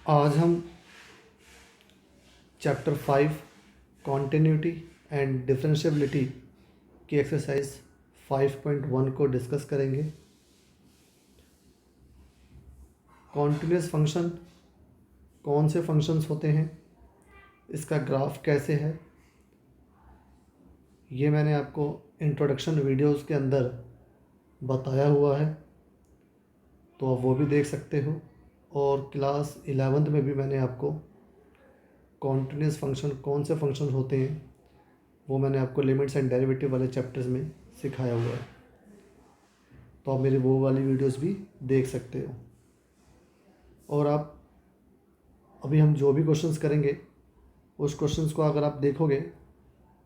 आज हम chapter 5 continuity and differentiability की एक्सरसाइज 5.1 को डिस्कस करेंगे। कॉन्टिन्यूस फंक्शन कौन से फंक्शंस होते हैं, इसका ग्राफ कैसे है, ये मैंने आपको इंट्रोडक्शन वीडियोस के अंदर बताया हुआ है, तो आप वो भी देख सकते हो। और क्लास 11th में भी मैंने आपको कॉन्टिन्यूस फंक्शन कौन से फंक्शन होते हैं वो मैंने आपको लिमिट्स एंड डेरिवेटिव वाले चैप्टर्स में सिखाया हुआ है, तो आप मेरी वो वाली वीडियोस भी देख सकते हो। और आप अभी हम जो भी क्वेश्चंस करेंगे उस क्वेश्चंस को अगर आप देखोगे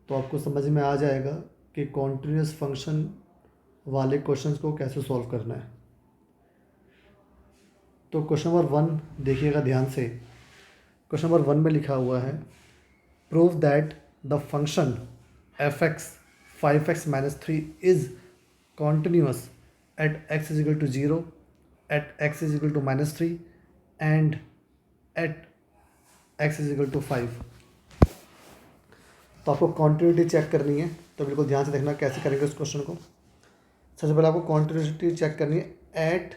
तो आपको समझ में आ जाएगा कि कॉन्टिन्यूस फंक्शन वाले क्वेश्चंस को कैसे सॉल्व करना है। तो क्वेश्चन नंबर 1 देखिएगा ध्यान से। क्वेश्चन नंबर 1 में लिखा हुआ है, prove that the function f(x) 5x-3 is continuous at x is equal to 0, at x is equal to -3 and at x is equal to 5। तो आपको कॉन्टिन्यूटी चेक करनी है, तो बिल्कुल ध्यान से देखना कैसे करेंगे उस क्वेश्चन को। सबसे पहले आपको कॉन्टिन्यूटी चेक करनी है at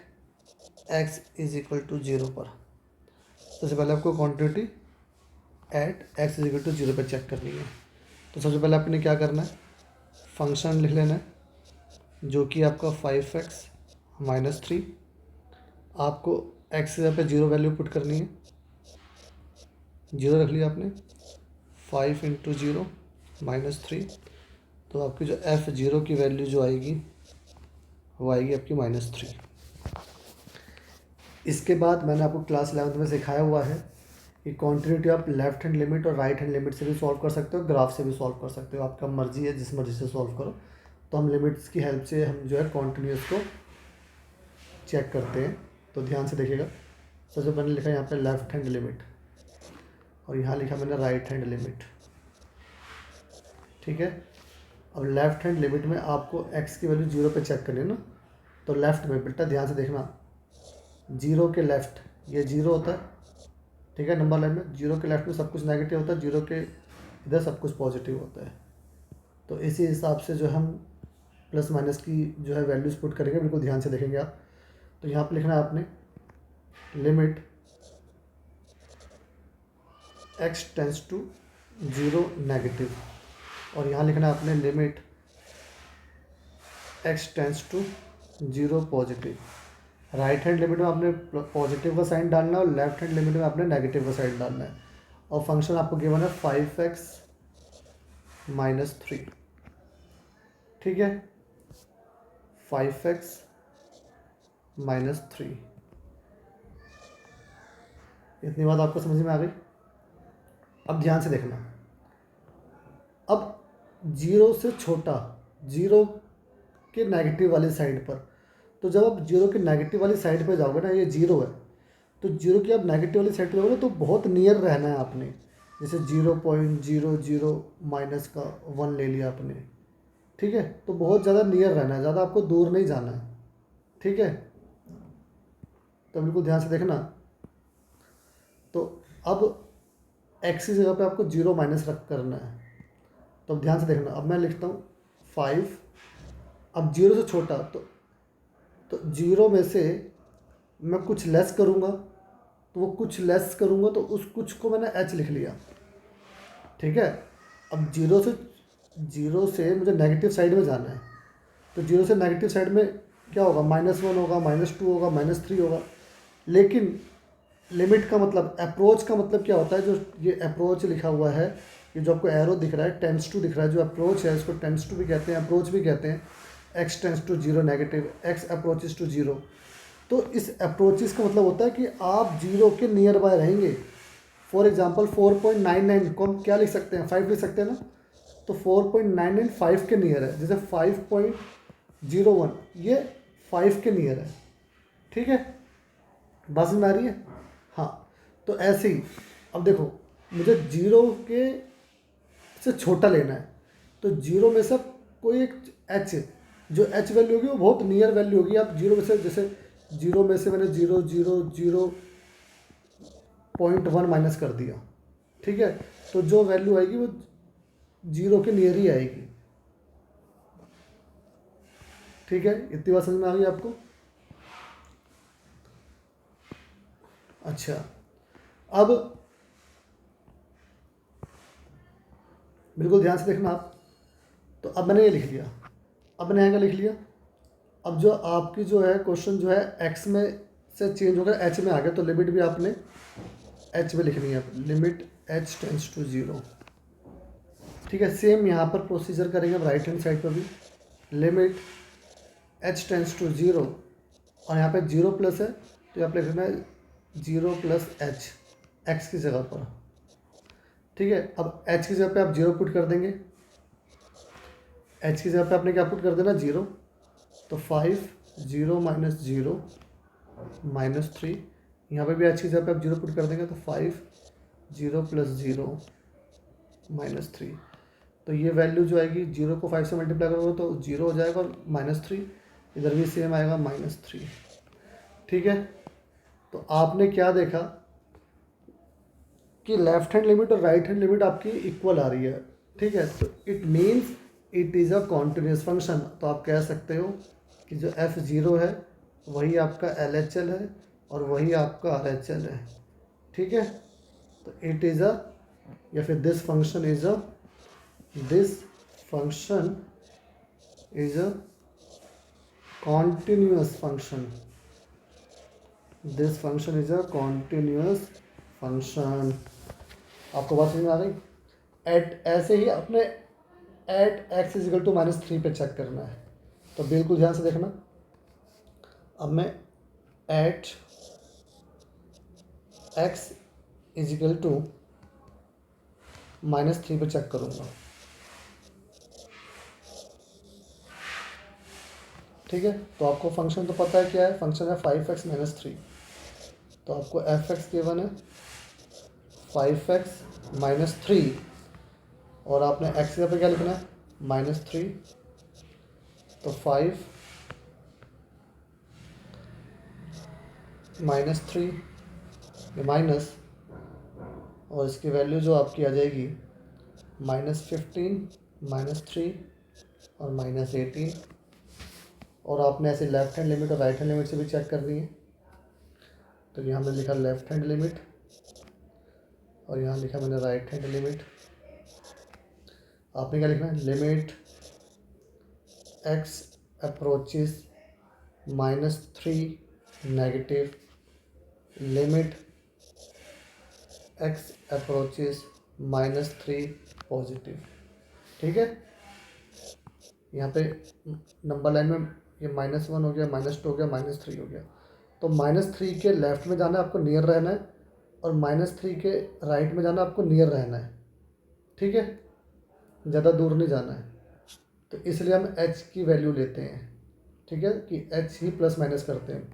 x is equal to 0 पर। सबसे पहले आपको continuity at x is equal to 0 पर चेक करनी है। तो सबसे पहले आपने क्या करना है, फंक्शन लिख लेना है जो कि आपका 5x-3। आपको x की जगह पे 0 वैल्यू पुट करनी है, 0 रख लिया आपने। 5 इंटू 0 -3, तो आपकी जो f0 की वैल्यू जो आएगी वो आएगी आपकी -3। इसके बाद मैंने आपको क्लास 11th में सिखाया हुआ है कि कॉन्टिन्यूटी आप लेफ्ट हैंड लिमिट और राइट हैंड लिमिट से भी सॉल्व कर सकते हो, ग्राफ से भी सॉल्व कर सकते हो, आपका मर्जी है जिस मर्जी से सॉल्व करो। तो हम लिमिट्स की हेल्प से हम जो है कॉन्टिन्यूस को चेक करते हैं। तो ध्यान से देखिएगा, सबसे पहले लिखा है यहाँ पे लेफ्ट हैंड लिमिट और यहाँ लिखा मैंने राइट हैंड लिमिट। ठीक है, अब लेफ्ट हैंड लिमिट में आपको x की वैल्यू 0 पे चेक करनी है ना, तो लेफ्ट में बेटा ध्यान से देखना, 0 के लेफ्ट ये 0 होता है। ठीक है, नंबर लाइन में 0 के लेफ्ट में सब कुछ नेगेटिव होता है, 0 के इधर सब कुछ पॉजिटिव होता है। तो इसी हिसाब से जो हम प्लस माइनस की जो है वैल्यूज पुट करेंगे, बिल्कुल ध्यान से देखेंगे आप। तो यहाँ पे लिखना है आपने limit x tends to 0 negative, और यहाँ लिखना है आपने limit x tends to 0 positive. Right hand limit में आपने पॉजिटिव का साइन डालना है और लेफ्ट हैंड लिमिट में आपने नेगेटिव का साइन डालना है। और फंक्शन आपको गिवन है 5x-3। ठीक है, 5x-3, इतनी बात आपको समझ में आ गई। अब ध्यान से देखना, अब 0 से छोटा 0 के नेगेटिव वाली साइड पर, तो जब आप 0 के नेगेटिव वाली साइड पर जाओगे ना, ये 0 है, तो 0 की आप नेगेटिव वाली साइड पर जाओगे तो बहुत नियर रहना है आपने। जैसे 0.00 माइनस का 1 ले लिया आपने। ठीक है, तो बहुत ज़्यादा नियर रहना है, ज़्यादा आपको दूर नहीं जाना है। ठीक है, तो बिल्कुल ध्यान से देखना। तो अब x की जगह पे आपको 0 माइनस रख करना है, तो अब ध्यान से देखना। अब मैं लिखता हूँ 5, अब 0 से छोटा, तो 0 में से मैं कुछ लेस करूँगा, तो वो कुछ लेस करूँगा तो उस कुछ को मैंने h लिख लिया। ठीक है, अब 0 से मुझे नेगेटिव साइड में जाना है, तो 0 से नेगेटिव साइड में क्या होगा, -1 होगा, -2 होगा, -3 होगा। लेकिन लिमिट का मतलब, अप्रोच का मतलब क्या होता है, जो ये अप्रोच लिखा हुआ है, ये जो आपको एरो दिख रहा है टेंस टू दिख रहा है, जो अप्रोच है इसको टेंस टू भी कहते हैं, अप्रोच भी कहते हैं। x tends to 0 negative, x approaches to 0। तो इस अप्रोचेस का मतलब होता है कि आप 0 के नियर बाय रहेंगे। फॉर एग्जांपल 4.99 को हम क्या लिख सकते हैं, 5 लिख सकते हैं ना, तो 4.99 5 के नियर है। जैसे 5.01 ये 5 के नियर है। ठीक है, बात समझ में आ रही है? हाँ, तो ऐसे ही अब देखो, मुझे 0 के से छोटा लेना है, तो 0 में से कोई एक h, जो h वैल्यू होगी वो बहुत नियर वैल्यू होगी। आप 0 में से, जैसे 0 में से मैंने 0, 0, 0, 0.1 माइनस कर दिया, ठीक है, तो जो वैल्यू आएगी वो 0 के नियर ही आएगी, ठीक है। इतनी बात समझ में आ गई आपको? अच्छा, अब बिल्कुल ध्यान से देखना आप। तो अब मैंने ये लिख लिया, अब मैंने यहाँ क्या लिख लिया, अब जो आपकी जो है क्वेश्चन जो है एक्स में से चेंज हो गया एच में आ गया, तो लिमिट भी आपने एच में लिखनी है, लिमिट एच टेंस टू 0, ठीक है। सेम यहाँ पर प्रोसीजर करेंगे अब राइट हैंड साइड पर भी, लिमिट एच टेंस टू 0, और यहाँ पे 0 प्लस है तो यहाँ पे लिखना है 0 प्लस एच एक्स की जगह पर, ठीक है। अब एच की जगह पे आप 0 पुट कर देंगे, एच की जगह पे आपने क्या पुट कर देना 0, तो 5 0 माइनस 0 माइनस 3, यहाँ पे भी एच की जगह पे आप 0 पुट कर देंगे तो 5 0 प्लस 0 माइनस 3, तो ये वैल्यू जो आएगी 0 को 5 से मल्टीप्लाई करोगे तो 0 हो जाएगा, और -3 इधर भी सेम आएगा -3, ठीक है। तो आपने क्या देखा कि लेफ्ट हैंड लिमिट और राइट हैंड लिमिट आपकी इक्वल आ रही है, ठीक है। तो it means it is a continuous function, तो आप कह सकते हो कि जो f0 है वही आपका LHL है और वही आपका RHL है, ठीक है। तो इट इज़ अ, या फिर this function is a continuous function, this function is a continuous function. आपको बात समझ में आ गई? एट ऐसे ही अपने एट एक्स इजिकल टू -3 पे चेक करना है, तो बिल्कुल ध्यान से देखना। अब मैं एट एक्स इजिकल टू -3 पे चेक करूँगा, ठीक है। तो आपको फंक्शन तो पता है क्या है, फंक्शन है 5x माइनस 3, तो आपको एफ एक्स गिवन है 5x माइनस 3, और आपने एक्स के पे क्या लिखना है -3, तो 5 -3 माइनस, और इसकी वैल्यू जो आपकी आ जाएगी -15 -3 और -18, और आपने ऐसे लेफ्ट हैंड लिमिट और राइट हैंड लिमिट से भी चेक करनी है। तो यहाँ मैंने लिखा लेफ्ट हैंड लिमिट और यहाँ लिखा मैंने राइट हैंड लिमिट। आपने क्या लिखना है, limit x approaches -3 negative, limit x approaches -3 positive, ठीक है। यहाँ पे नंबर लाइन में ये -1 हो गया, -2 हो गया, -3 हो गया, तो -3 के लेफ्ट में जाना है आपको, नियर रहना है, और -3 के राइट में जाना आपको, नियर रहना है, ठीक है, ज़्यादा दूर नहीं जाना है। तो इसलिए हम h की वैल्यू लेते हैं, ठीक है, कि h ही प्लस माइनस करते हैं,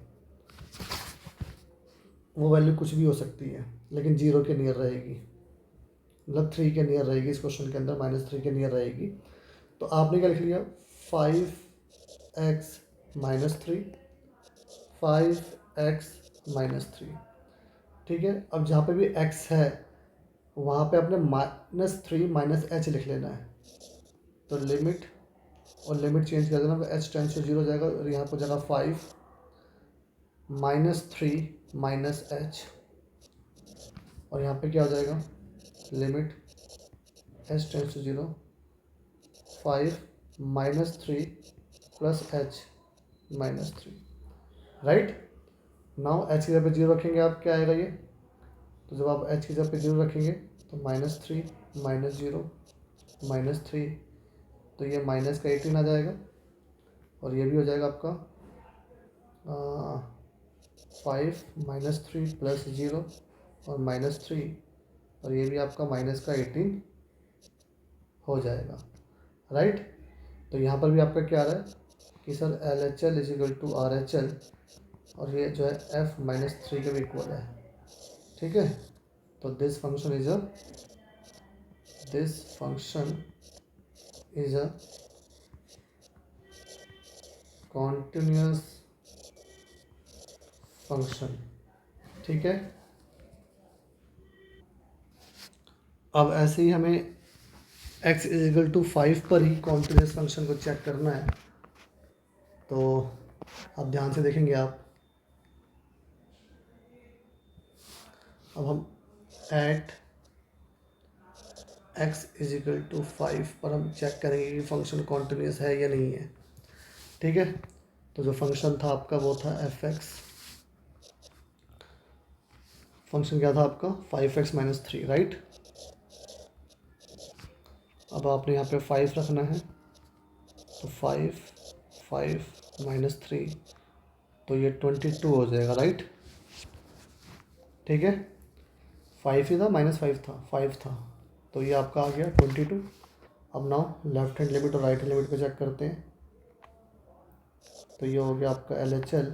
वो वैल्यू कुछ भी हो सकती है लेकिन 0 के नियर रहेगी, मतलब 3 के नियर रहेगी, इस क्वेश्चन के अंदर -3 के नियर रहेगी। तो आपने क्या लिख लिया 5x माइनस 3, 5x माइनस 3, ठीक है। अब जहाँ पे भी x है वहाँ पे आपने -3 माइनस h लिख लेना है, तो लिमिट और लिमिट चेंज कर देना, h टेंस टू 0 हो जाएगा, और यहाँ पर जाएगा 5 -3 माइनस h, और यहाँ पे क्या हो जाएगा, limit h tends to 0 5 -3 plus h -3, right. Now h की जगह पे 0 रखेंगे आप, क्या आएगा ये, तो जब आप h की जगह पे 0 रखेंगे तो -3 -0 -3, तो ये माइनस का 18 आ जाएगा, और ये भी हो जाएगा आपका 5 -3 प्लस 0 और -3, और ये भी आपका माइनस का 18 हो जाएगा, राइट। तो यहाँ पर भी आपका क्या आ रहा है कि sir LHL is equal to RHL, और ये जो है f -3 के भी इक्वल है, ठीक है। तो this function is a continuous function, ठीक है। अब ऐसे ही हमें x इजिकल टू 5 पर ही कॉन्टिन्यूस फंक्शन को चेक करना है। तो अब ध्यान से देखेंगे आप, अब हम एट x इजिकल टू 5 पर हम चेक करेंगे कि फंक्शन कॉन्टिन्यूस है या नहीं है। ठीक है, तो जो फंक्शन था आपका वो था f(x), फंक्शन क्या था आपका 5x माइनस 3, राइट। अब आपने यहाँ पे 5 रखना है, तो 5 माइनस 3, तो ये 22 हो जाएगा, राइट। ठीक है, 5 ही था, -5 था, 5 था, तो ये आपका आ गया 22। अब नाउ लेफ्ट हैंड लिमिट और राइट हैंड लिमिट को चेक करते हैं। तो ये हो गया आपका LHL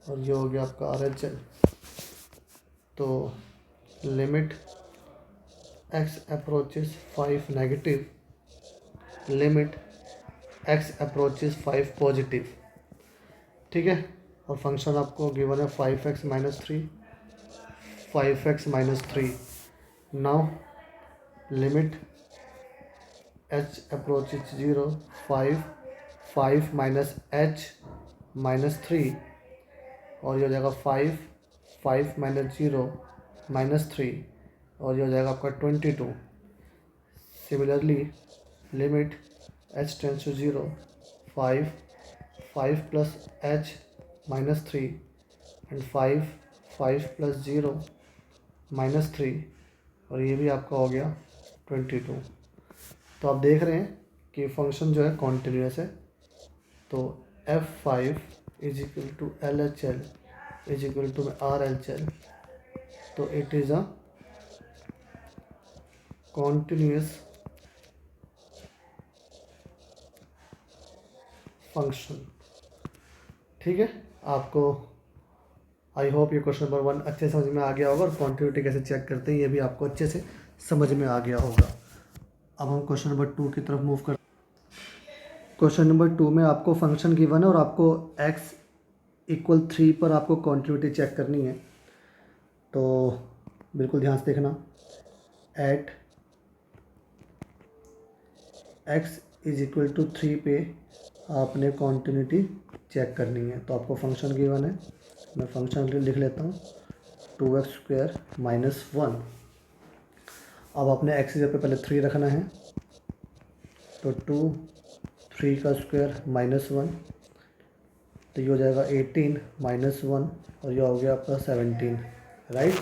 और ये हो गया आपका RHL। तो limit x approaches 5 negative, limit x approaches 5 positive. ठीक है, और फंक्शन आपको गिवन है 5x minus 3, 5x minus 3। Now limit h approaches 0, 5 minus h minus 3, और ये हो जाएगा 5 माइनस 0 माइनस 3, और ये हो जाएगा आपका 22। Similarly limit h tends to 0, 5 plus h minus 3 and 5 plus 0 minus 3, और ये भी आपका हो गया 22। तो आप देख रहे हैं कि फंक्शन जो है कॉन्टिन्यूस है। तो f5 is equal to LHL is equal to RHL, तो it is a continuous function. ठीक है, आपको आई होप ये क्वेश्चन नंबर 1 अच्छे समझ में आ गया होगा, और कॉन्टिन्यूटी कैसे चेक करते हैं ये भी आपको अच्छे से समझ में आ गया होगा। अब हम क्वेश्चन नंबर 2 की तरफ मूव कर। क्वेश्चन नंबर 2 में आपको फंक्शन गिवन है और आपको x इक्वल 3 पर आपको कॉन्टिन्यूटी चेक करनी है। तो बिल्कुल ध्यान से देखना, at x is equal to 3 पे आपने कॉन्टिन्यूटी चेक करनी है। तो आपको फंक्शन गिवन है, मैं फंक्शन लिख लेता हूँ 2x² माइनस 1। अब आपने x की जगह पे पहले 3 रखना है, तो 3 का स्क्वायर माइनस 1, तो ये हो जाएगा 18 माइनस 1, और ये हो गया आपका 17, राइट।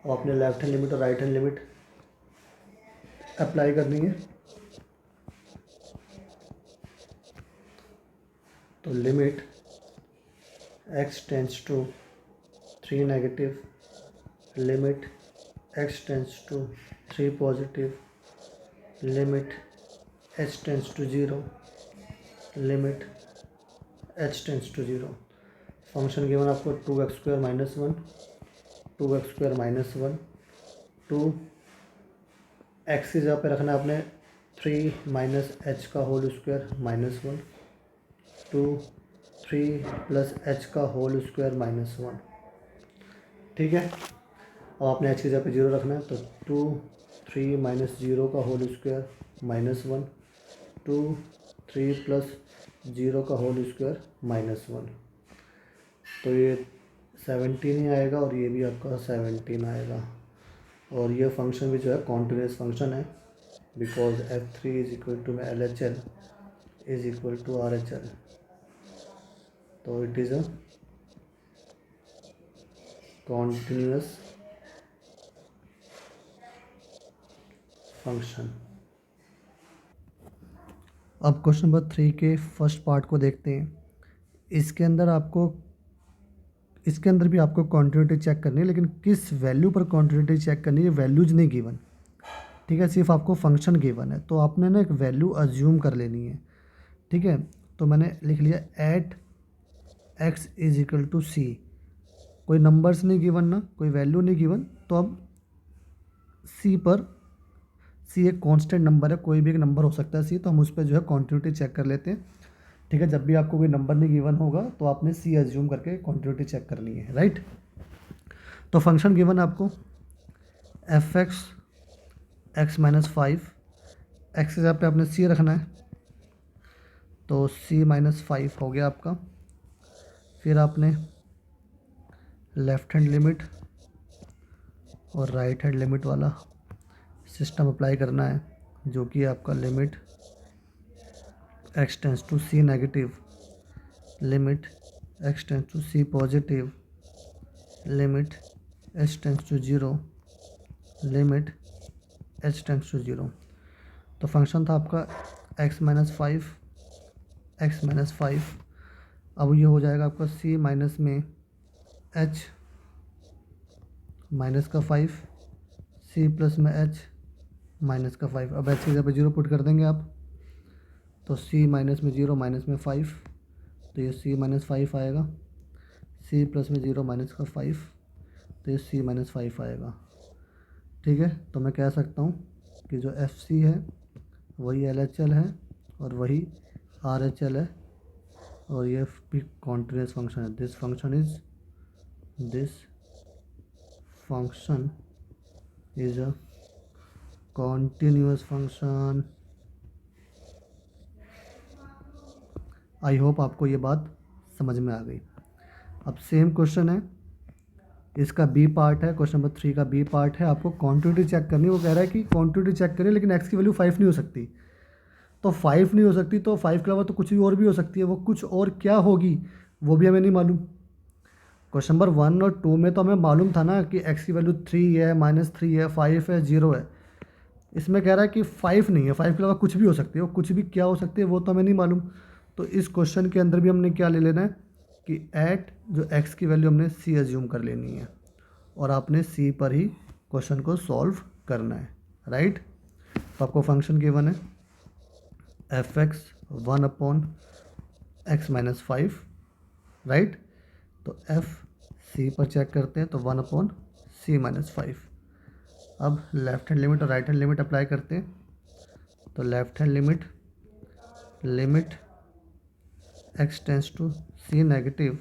अब आपने लेफ्ट हैंड लिमिट और राइट हैंड लिमिट अप्लाई करनी है। तो limit x tends to 3 negative, limit x tends to 3 positive, limit h tends to 0, limit h tends to 0। Function given आपको 2x² minus 1, 2x² minus 1, 2 x की जगह पे रखना है आपने 3 माइनस h का whole square minus 1, 2 3 plus h का whole square minus 1। ठीक है, अब आपने h की जगह पे 0 रखना है, तो 2 3 माइनस 0 का होल स्क्वायर माइनस 1, 2 3 प्लस 0 का होल स्क्वायर माइनस 1। तो ये 17 ही आएगा, और ये भी आपका 17 आएगा। और ये फंक्शन भी जो है कॉन्टिन्यूस फंक्शन है, because f3 is equal to LHL is equal to RHL। तो it is a continuous function. अब क्वेश्चन नंबर 3 के फर्स्ट पार्ट को देखते हैं। इसके अंदर भी आपको कॉन्टिन्यूटी चेक करनी है, लेकिन किस वैल्यू पर कॉन्टिन्यूटी चेक करनी है, वैल्यूज नहीं गिवन। ठीक है, सिर्फ आपको फंक्शन गिवन है, तो आपने ना एक वैल्यू अज्यूम कर लेनी है। ठीक है, तो मैंने लिख लिया at x is equal to C. कोई नंबर्स नहीं गिवन ना, कोई वैल्यू नहीं गिवन, तो अब सी एक कांस्टेंट नंबर है, कोई भी एक नंबर हो सकता है सी, तो हम उस पर जो है कॉन्टिन्यूटी चेक कर लेते हैं। ठीक है, जब भी आपको कोई नंबर नहीं गिवन होगा तो आपने सी अज्यूम करके कॉन्टिन्यूटी चेक करनी है, राइट। तो फंक्शन गिवन आपको f(x) एक्स माइनस 5, एक्स के जगह पे आपने सी रखना है, तो सी माइनस 5 हो गया आपका। फिर आपने लेफ़्ट हैंड लिमिट और राइट हैंड लिमिट वाला सिस्टम अप्लाई करना है, जो कि आपका limit x tends to c negative, limit x tends to c positive, limit h tends to zero, limit h tends to zero. तो फंक्शन था आपका एक्स माइनस 5, एक्स माइनस 5। अब ये हो जाएगा आपका सी माइनस में एच माइनस का 5, सी प्लस में एच माइनस का 5। अब एच की जगह पे 0 पुट कर देंगे आप, तो सी माइनस में 0 माइनस में 5, तो ये सी माइनस 5 आएगा। सी प्लस में 0 माइनस का 5, तो ये सी माइनस 5 आएगा। ठीक है, तो मैं कह सकता हूँ कि जो एफ सी है वही एल एच एल है और वही आर एच एल है, और ये भी कॉन्टिन्यूस फंक्शन है। This function is a continuous function. I hope आपको ये बात समझ में आ गई। अब सेम क्वेश्चन है, इसका बी पार्ट है, क्वेश्चन नंबर 3 का बी पार्ट है। आपको क्वांटिटी चेक करनी है। वो कह रहा है कि क्वांटिटी चेक करें लेकिन एक्स की वैल्यू 5 नहीं हो सकती। तो 5 नहीं हो सकती, तो 5 के अलावा तो कुछ भी और भी हो सकती है। वो कुछ और क्या होगी वो भी हमें नहीं मालूम। क्वेश्चन नंबर 1 और 2 में तो हमें मालूम था ना कि एक्स की वैल्यू 3 है, -3 है, 5 है, 0 है। इसमें कह रहा है कि 5 नहीं है, 5 के अलावा कुछ भी हो सकती है। वो कुछ भी क्या हो सकती है वो तो हमें नहीं मालूम। तो इस क्वेश्चन के अंदर भी हमने क्या ले लेना है कि एट जो एक्स की वैल्यू हमने सी एज्यूम कर लेनी है, और आपने सी पर ही क्वेश्चन को सॉल्व करना है। राइट, तो आपको फंक्शन गिवन है एफ एक्स 1/x-5। राइट, तो एफ सी पर चेक करते हैं, तो 1/c-5। अब लेफ्ट हैंड लिमिट और राइट हैंड लिमिट अप्लाई करते हैं। तो left hand limit x tends to c negative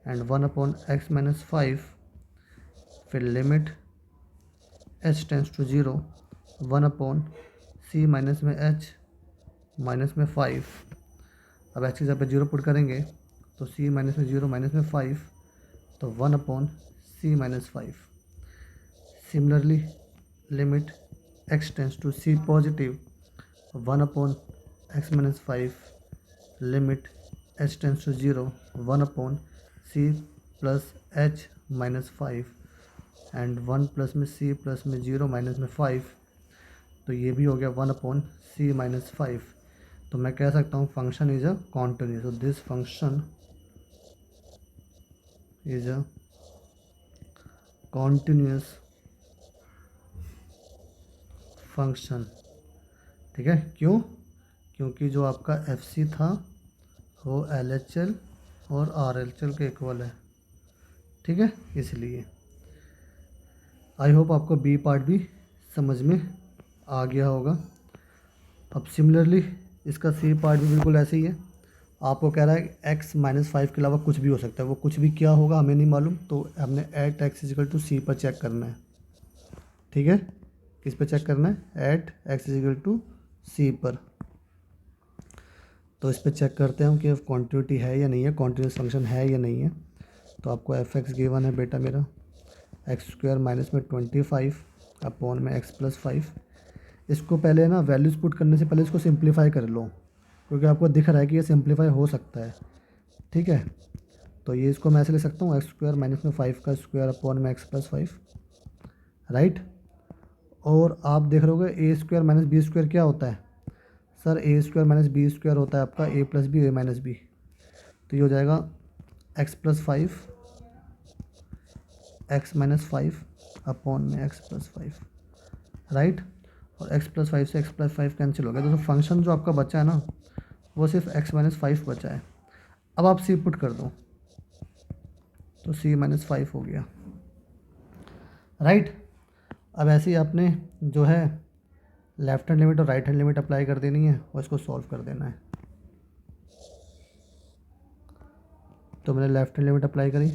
and 1/x-5, फिर limit h tends to 0, 1/c minus में एच माइनस में 5। अब एच की जगह पे 0 पुट करेंगे, तो c माइनस में 0 माइनस में 5, तो 1/c-5। Similarly limit x tends to c positive, 1/x-5, limit h tends to 0, 1/c plus h minus 5, and 1 plus में c प्लस में 0 माइनस में 5, तो ये भी हो गया 1/c-5। तो मैं कह सकता हूँ फंक्शन इज अ कॉन्टिन्यूस। तो this function is a continuous function. ठीक है, क्यों? क्योंकि जो आपका एफ सी था वो एल एच एल और आर एच एल के इक्वल है। ठीक है, इसलिए आई होप आपको बी पार्ट भी समझ में आ गया होगा। अब सिमिलरली इसका सी पार्ट भी बिल्कुल ऐसे ही है। आपको कह रहा है x-5 के अलावा कुछ भी हो सकता है। वो कुछ भी क्या होगा हमें नहीं मालूम, तो हमने eight x is equal to C पर चेक करना है। ठीक है, किस पे चेक करना है? Eight x is equal to C पर। तो इस पर चेक करते हैं हम कि कॉन्टिन्यूटी है या नहीं है, कॉन्टिन्यूस फंक्शन है या नहीं है। तो आपको एफ एक्स गिवन है बेटा मेरा x² माइनस में 25 अपॉन में x+5। इसको पहले ना वैल्यूज़ पुट करने से पहले इसको सिंप्लीफाई कर लो, क्योंकि आपको दिख रहा है कि ये सिंप्लीफाई हो सकता है। ठीक है, तो ये इसको मैं ऐसे ले सकता हूँ x² माइनस में 5 का स्क्वायर अपॉन में x+5। राइट, और आप देख रहे होगे a² माइनस b² क्या होता है? सर a² माइनस b² होता है आपका a plus B, a minus B. तो ये हो जाएगा x+5 x-5 अपॉन में x+5। राइट, और x+5 से x+5 कैंसिल हो गया। तो फंक्शन जो आपका बचा है ना वो सिर्फ x-5 बचा है। अब आप c पुट कर दो, तो c-5 हो गया। राइट, अब ऐसे ही आपने जो है लेफ्ट हैंड लिमिट और राइट हैंड लिमिट अप्लाई कर देनी है और इसको सॉल्व कर देना है। तो मैंने लेफ्ट हैंड लिमिट अप्लाई करी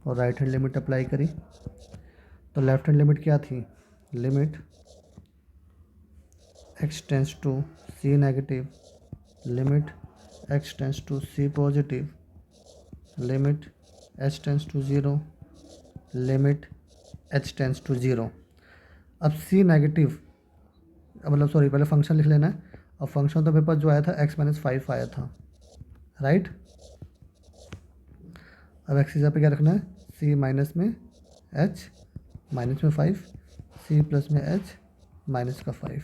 और राइट हैंड लिमिट अप्लाई करी। तो लेफ्ट हैंड लिमिट क्या थी? Limit x tends to c negative, limit x tends to c positive, limit h tends to zero, limit h tends to zero. अब c negative, मतलब sorry, पहले function लिख लेना है। अब फंक्शन तो मेरे पास जो आया था x-5 आया था, राइट। अब एक्स की जगह पे क्या रखना है, c माइनस में h माइनस में 5, c प्लस में h माइनस का 5।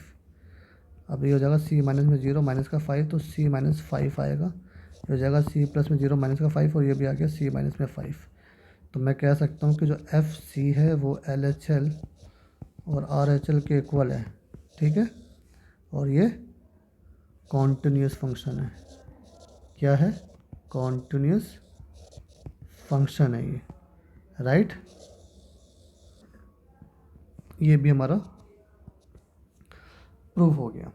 अब ये हो जाएगा c माइनस में 0 माइनस का 5, तो c माइनस 5 आएगा। ये हो जाएगा c प्लस में 0 माइनस का 5, और ये भी आ गया c माइनस में 5। तो मैं कह सकता हूँ कि जो एफ सी है वो एल एच एल और आर एच एल के इक्वल है, ठीक है। और ये कॉन्टिन्यूस फंक्शन है। क्या है, कॉन्टिन्यूस फंक्शन है ये, राइट। ये भी हमारा प्रूफ हो गया।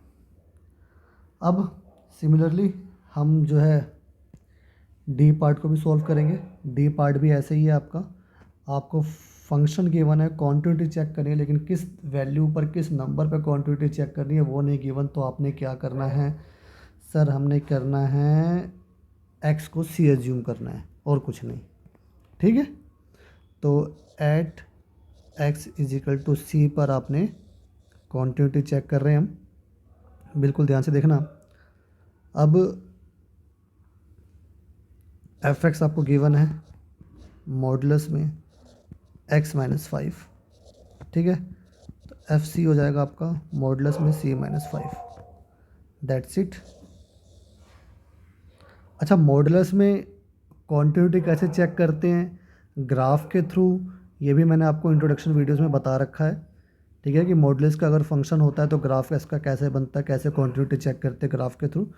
अब सिमिलरली हम जो है डी पार्ट को भी सॉल्व करेंगे। डी पार्ट भी ऐसे ही है आपका, आपको फंक्शन गिवन है, क्वांटिटी चेक करनी है, लेकिन किस वैल्यू पर, किस नंबर पर क्वांटिटी चेक करनी है वो नहीं गिवन। तो आपने क्या करना है सर, हमने करना है एक्स को सी एज्यूम करना है और कुछ नहीं, ठीक है। तो at x is equal to C पर आपने क्वांटिटी चेक कर रहे हैं हम, बिल्कुल ध्यान से देखना। अब एफ एक्स आपको गिवन है मॉडुलस में x-5, ठीक है। तो एफ सी हो जाएगा आपका मॉडुलस में c-5, दैट्स इट। अच्छा, मॉडुलस में कॉन्टिन्यूटी कैसे चेक करते हैं, ग्राफ के थ्रू, ये भी मैंने आपको इंट्रोडक्शन वीडियोस में बता रखा है, ठीक है। कि मॉडुलस का अगर फंक्शन होता है तो ग्राफ इसका कैसे बनता है, कैसे कॉन्टिन्यूटी चेक करते हैं ग्राफ के थ्रू,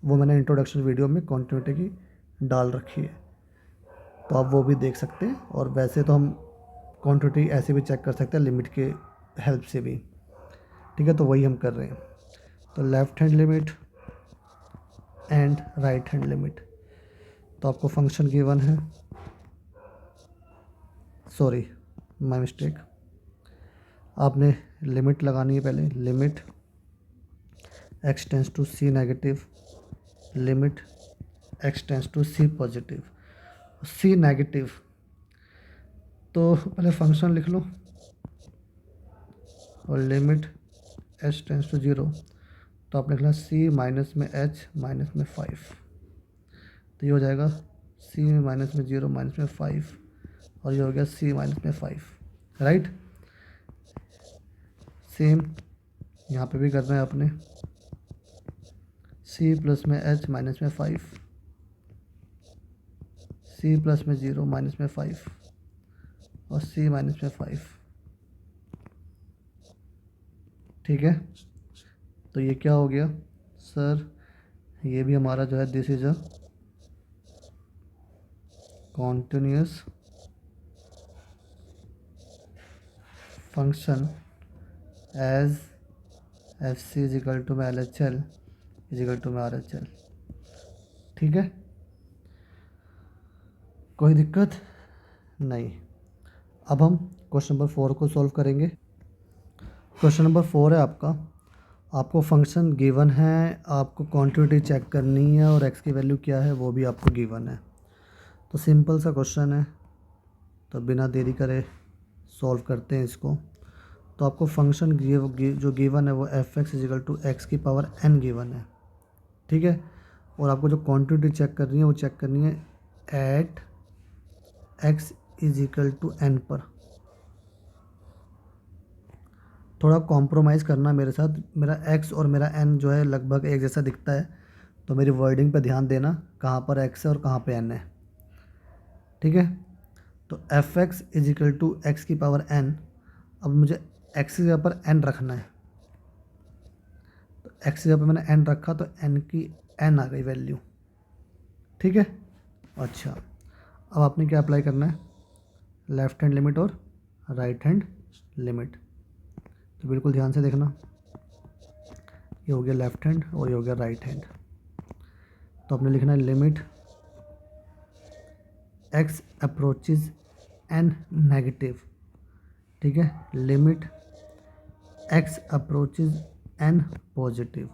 वो मैंने इंट्रोडक्शन वीडियो में कॉन्टिन्यूटी की डाल रखी है, तो आप वो भी देख सकते हैं। और वैसे तो हम क्वांटिटी ऐसे भी चेक कर सकते हैं लिमिट के हेल्प से भी, ठीक है। तो वही हम कर रहे हैं। तो left hand limit and right hand limit, तो आपको फंक्शन गिवन है, सॉरी माय मिस्टेक, आपने लिमिट लगानी है पहले, limit x tends to c negative, limit x tends to c positive. c negative तो पहले फंक्शन लिख लो, और limit h tends to zero, तो आपने लिखना c माइनस में h माइनस में 5, तो ये हो जाएगा c माइनस में 0 माइनस में 5, और ये हो गया c माइनस में 5, राइट। सेम यहाँ पे भी करना है आपने, c प्लस में h माइनस में 5, c प्लस में 0 माइनस में 5, और c माइनस में 5, ठीक है। तो ये क्या हो गया सर, ये भी हमारा जो है this is a continuous function as F C is equal to में L H L is equal to में आर एच एल, ठीक है। कोई दिक्कत नहीं। अब हम क्वेश्चन नंबर 4 को सॉल्व करेंगे। क्वेश्चन नंबर 4 है आपका, आपको फंक्शन गिवन है, आपको क्वांटिटी चेक करनी है, और एक्स की वैल्यू क्या है वो भी आपको गिवन है। तो सिंपल सा क्वेश्चन है, तो बिना देरी करे सॉल्व करते हैं इसको। तो आपको फंक्शन जो गिवन है वो f x is equal to x की पावर n गिवन है, ठीक है। और आपको जो क्वांटिटी चेक करनी है वो चेक करनी है at x is equal to n पर। थोड़ा कॉम्प्रोमाइज़ करना मेरे साथ, मेरा x और मेरा n जो है लगभग एक जैसा दिखता है, तो मेरी वर्डिंग पे ध्यान देना, कहाँ पर x है और कहाँ पे n है, ठीक है। तो f x is equal to x की पावर n, अब मुझे x की जगह पर n रखना है, तो x की जगह पर मैंने n रखा, तो n की n आ गई वैल्यू, ठीक है। अच्छा, अब आपने क्या अप्लाई करना है, लेफ़्ट हैंड लिमिट और राइट हैंड लिमिट। तो बिल्कुल ध्यान से देखना, ये हो गया लेफ़्ट हैंड और ये हो गया राइट हैंड। तो आपने लिखना है limit x approaches n negative, ठीक है, limit x approaches n positive,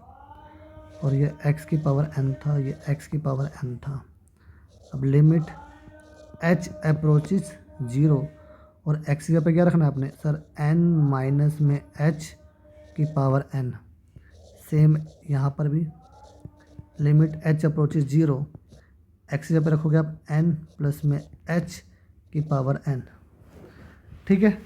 और ये x की पावर n था, ये x की पावर n था। अब लिमिट h अप्रोचेज 0 और x की जगह पे क्या रखना है आपने सर, n माइनस में h की पावर n। सेम यहाँ पर भी लिमिट h अप्रोचेज 0, x की जगह पे रखोगे आप n प्लस में h की पावर n। ठीक है,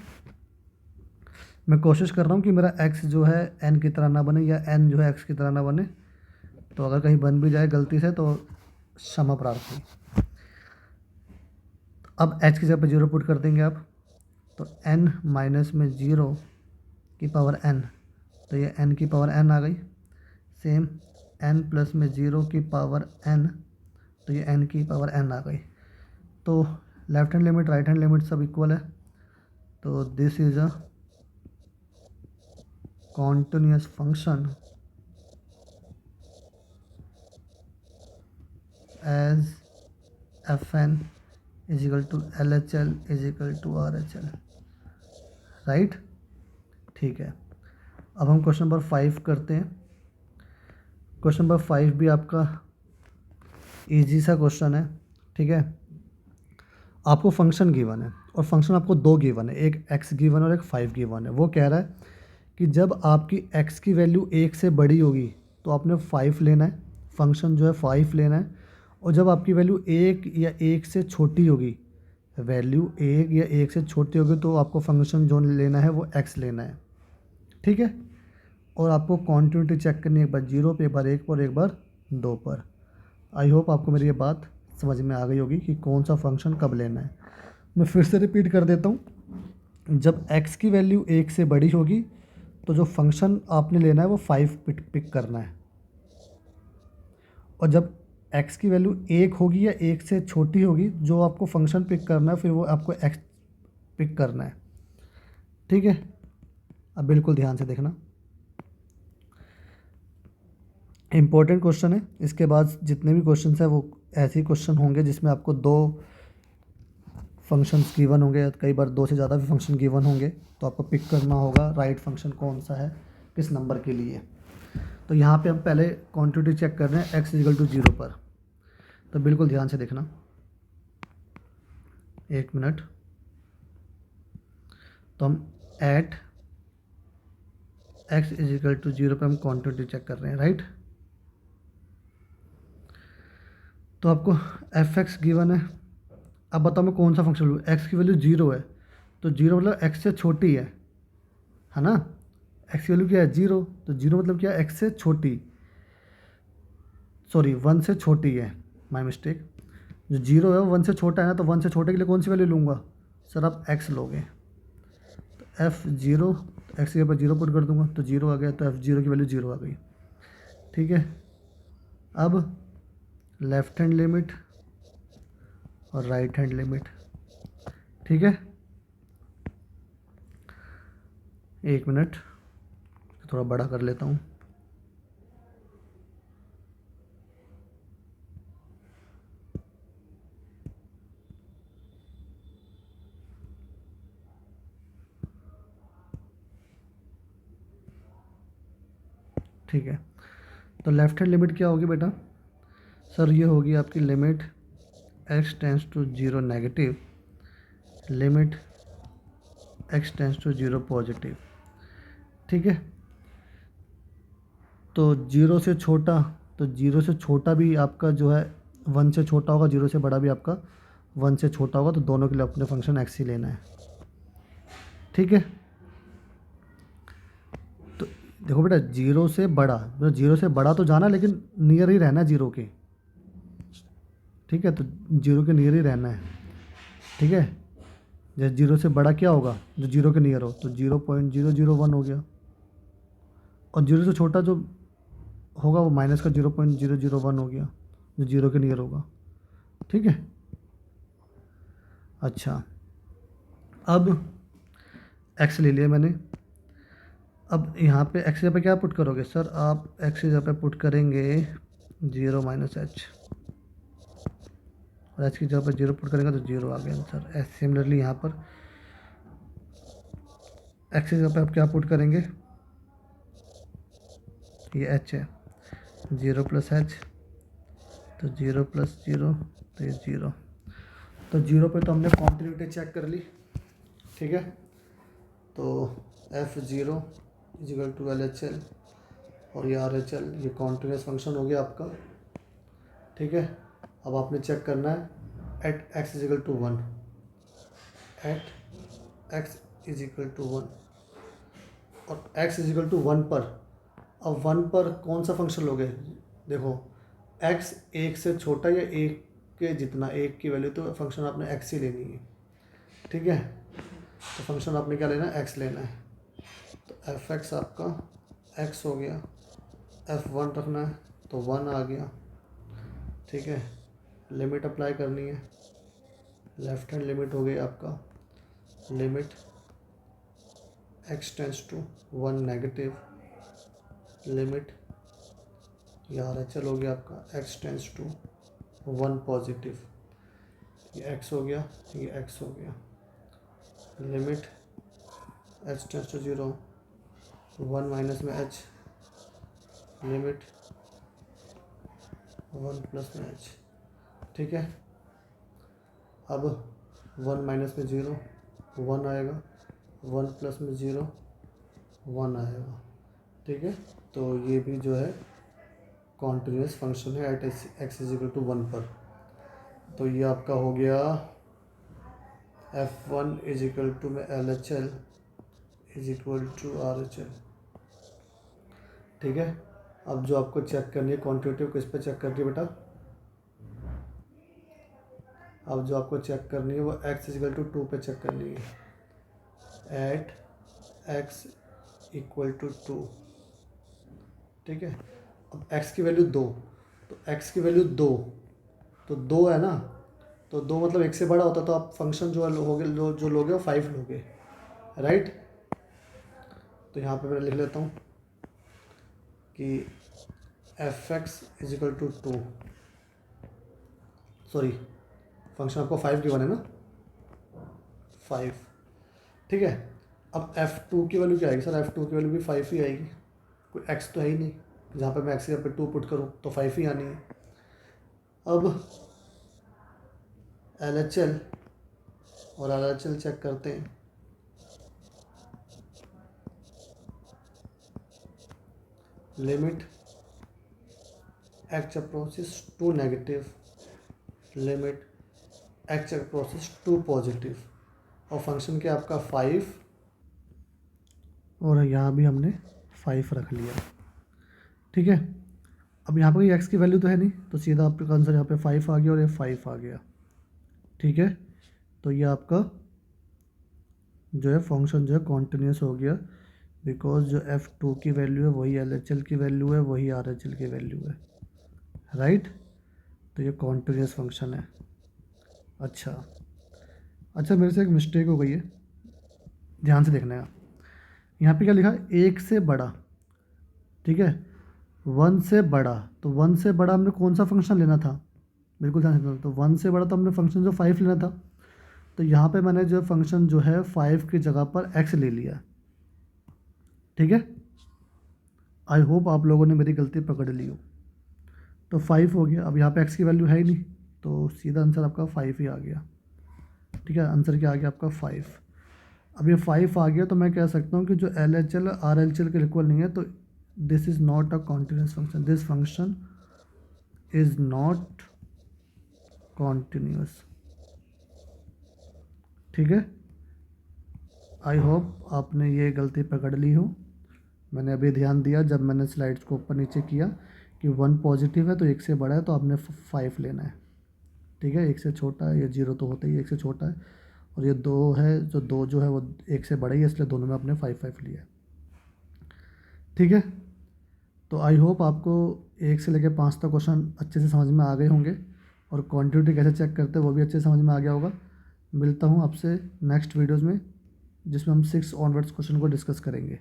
मैं कोशिश कर रहा हूँ कि मेरा x जो है n की तरह ना बने या n जो है x की तरह ना बने, तो अगर कहीं बन भी जाए गलती से तो क्षमा प्रार्थी। अब h की जगह पे 0 पुट कर देंगे आप, तो n माइनस में 0 की पावर n, तो ये n की पावर n आ गई। सेम n प्लस में 0 की पावर n, तो ये n की पावर n आ गई। तो left hand limit right hand limit सब इक्वल है, तो this is a continuous function as fn is equal to LHL is equal to RHL, right. ठीक है, अब हम क्वेश्चन नंबर 5 करते हैं। क्वेश्चन नंबर 5 भी आपका इजी सा क्वेश्चन है। ठीक है, आपको फंक्शन गिवन है और फंक्शन आपको दो गिवन है, एक x गिवन और एक 5 गिवन है। वो कह रहा है कि जब आपकी x की वैल्यू 1 से बड़ी होगी तो आपने 5 लेना है, फंक्शन जो है 5 लेना है, और जब आपकी वैल्यू 1 या 1 से छोटी होगी, वैल्यू 1 या 1 से छोटी होगी, तो आपको फंक्शन जो लेना है वो x लेना है। ठीक है, और आपको कॉन्टिन्यूटी चेक करनी है, एक बार 0 पे, एक बार 1 पर, एक बार 2 पर। आई होप आपको मेरी ये बात समझ में आ गई होगी कि कौन सा फंक्शन कब लेना है। मैं फिर से रिपीट कर देता हूँ, जब x की वैल्यू 1 से बड़ी होगी तो जो फंक्शन आपने लेना है वो 5 पिक करना है, और जब x की वैल्यू 1 होगी या 1 से छोटी होगी, जो आपको फंक्शन पिक करना है फिर वो आपको x पिक करना है। ठीक है, अब बिल्कुल ध्यान से देखना, इम्पोर्टेंट क्वेश्चन है। इसके बाद जितने भी क्वेश्चन हैं वो ऐसे ही क्वेश्चन होंगे जिसमें आपको दो फंक्शंस गिवन होंगे, कई बार दो से ज़्यादा भी फंक्शन गिवन होंगे, तो आपको पिक करना होगा राइट फंक्शन कौन सा है किस नंबर के लिए। तो यहाँ पे हम पहले क्वांटिटी चेक कर रहे हैं x इक्वल टू 0 पर, तो बिल्कुल ध्यान से देखना, 1 मिनट। तो हम एट x इक्वल टू 0 पर हम क्वांटिटी चेक कर रहे हैं, राइट। तो आपको fx गिवन है। अब बताओ मैं कौन सा फंक्शन लूँ, x की वैल्यू 0 है, तो 0 मतलब x से छोटी है ना। x की वैल्यू क्या है 0, तो 0 मतलब क्या है x से छोटी, सॉरी 1 से छोटी है, माय मिस्टेक। जो 0 है वो 1 से छोटा है ना, तो 1 से छोटे के लिए कौन सी वैल्यू लूँगा सर, आप x लोगे। तो f0, x के ऊपर 0 पुट कर दूंगा तो 0 आ गया, तो f0 की वैल्यू 0 आ गई। ठीक है, अब लेफ्ट हैंड लिमिट और राइट हैंड लिमिट। ठीक है, 1 मिनट, थोड़ा बड़ा कर लेता हूँ। ठीक है, तो लेफ्ट हैंड लिमिट क्या होगी बेटा सर, ये होगी आपकी limit x tends to 0 negative, limit x tends to 0 positive. ठीक है, तो 0 से छोटा, तो 0 से छोटा भी आपका जो है 1 से छोटा होगा, 0 से बड़ा भी आपका 1 से छोटा होगा, तो दोनों के लिए अपने फंक्शन x ही लेना है। ठीक है, तो देखो बेटा 0 से बड़ा, तो 0 से बड़ा तो जाना, लेकिन नियर ही रहना 0 के। ठीक है, तो 0 के नियर ही रहना है। ठीक है, जैसे 0 से बड़ा क्या होगा, जो 0 के नियर हो, तो 0.001 हो गया, और 0 से छोटा जो होगा वो माइनस का 0.001 हो गया, जो 0 के नियर होगा। ठीक है, अच्छा, अब x ले लिया मैंने। अब यहाँ पे x की जगह पे क्या पुट करोगे सर, आप x की जगह पे पुट करेंगे 0 माइनस h, और h की जगह पर 0 पुट करेंगे तो 0 आ गया आंसर। सिमिलरली यहाँ पर x की जगह पे आप क्या पुट करेंगे, ये एच है, 0 प्लस एच तो 0 प्लस 0 तो ये 0। तो 0 पे तो हमने कॉन्टिन्यूटी चेक कर ली, ठीक है। तो F0 इजिकल टू LHL और ये RHL, ये कॉन्टिन्यूस फंक्शन हो गया आपका, ठीक है। अब आपने चेक करना है at x is equal to 1, at x is equal to 1 और x इजिकल टू 1 पर, अब 1 पर कौन सा फंक्शन लोगे, देखो x 1 से छोटा या 1 के जितना, 1 की वैल्यू, तो फंक्शन आपने x ही लेनी है, ठीक है। तो फंक्शन आपने क्या लेना है, x लेना है। तो f(x) आपका x हो गया, f1 रखना है तो 1 आ गया, ठीक है। लिमिट अप्लाई करनी है, लेफ्ट हैंड लिमिट हो गई आपका, limit x tends to 1 negative, limit ये RHL हो गया आपका, x टेंस टू 1 पॉजिटिव, ये x हो गया, ये x हो गया, limit h tends to 0, 1 minus में h, लिमिट 1 प्लस में h, ठीक है। अब 1 माइनस में 0 1 आएगा, 1 प्लस में 0 1 आएगा, ठीक है। तो ये भी जो है कॉन्टिन्यूस फंक्शन है एट x इजिकल टू 1 पर। तो ये आपका हो गया F1 इजिकल टू में LHL इजिक्वल टू RHL, ठीक है। अब जो आपको चेक करनी है क्वांटिटेटिव, किस पे चेक करनी है बेटा, अब जो आपको चेक करनी है वो x इजिकल टू 2 पे चेक करनी है, एट x इक्वल टू 2, ठीक है। अब x की वैल्यू 2, तो x की वैल्यू 2, तो 2 है ना, तो 2 मतलब 1 से बड़ा होता तो आप फंक्शन जो लोगे, जो लोगे वो 5 लोगे, राइट। तो यहाँ पे मैं लिख लेता हूँ कि f(x) is equal to 2, sorry function आपको 5 गिवन है ना, 5, ठीक है। अब f2 की वैल्यू क्या आएगी सर, f2 की वैल्यू भी 5 ही आएगी, कोई x तो है ही नहीं, जहाँ पे मैं x पे 2 पुट करूँ तो 5 ही आनी है। अब LHL और RHL चेक करते हैं, limit x approaches to negative, limit x approaches to positive, और फंक्शन क्या आपका 5, और यहाँ भी हमने 5 रख लिया, ठीक है। अब यहाँ पर x की वैल्यू तो है नहीं, तो सीधा आपका आंसर यहाँ पे 5 आ गया और ये 5 आ गया, ठीक है। तो ये आपका जो है फंक्शन जो है कॉन्टिन्यूस हो गया, बिकॉज जो F2 की वैल्यू है वही LHL की वैल्यू है, वही RHL की वैल्यू है, राइट। तो ये कॉन्टिन्यूस फंक्शन है। अच्छा मेरे से एक मिस्टेक हो गई है, ध्यान से देखना है। यहाँ पे क्या लिखा, 1 से बड़ा, ठीक है, 1 से बड़ा, तो 1 से बड़ा हमने कौन सा फंक्शन लेना था, बिल्कुल ध्यान से। तो 1 से बड़ा तो हमने फंक्शन जो 5 लेना था, तो यहाँ पे मैंने जो फंक्शन जो है 5 की जगह पर x ले लिया, ठीक है। आई होप आप लोगों ने मेरी गलती पकड़ ली हो। तो 5 हो गया, अब यहाँ पे x की वैल्यू है ही नहीं, तो सीधा आंसर आपका 5 ही आ गया, ठीक है। आंसर क्या आ गया आपका 5। अब ये 5 आ गया तो मैं कह सकता हूँ कि जो LHL RHL के इक्वल नहीं है, तो this is not a continuous function, this function is not continuous, ठीक है। आई होप आपने ये गलती पकड़ ली हो। मैंने अभी ध्यान दिया जब मैंने स्लाइड्स को ऊपर नीचे किया कि 1 पॉजिटिव है तो 1 से बड़ा है, तो आपने 5 लेना है, ठीक है। 1 से छोटा है, ये 0 तो होता ही 1 से छोटा है, और ये 2 है, जो 2 जो है वो 1 से बड़ा ही है, इसलिए दोनों में आपने 5 लिया है, ठीक है। तो आई होप आपको 1 से लेकर 5 तक क्वेश्चन अच्छे से समझ में आ गए होंगे, और क्वांटिटी कैसे चेक करते हैं वो भी अच्छे से समझ में आ गया होगा। मिलता हूँ आपसे नेक्स्ट वीडियोज़ में, जिसमें हम 6 ऑनवर्ड्स क्वेश्चन को डिस्कस करेंगे।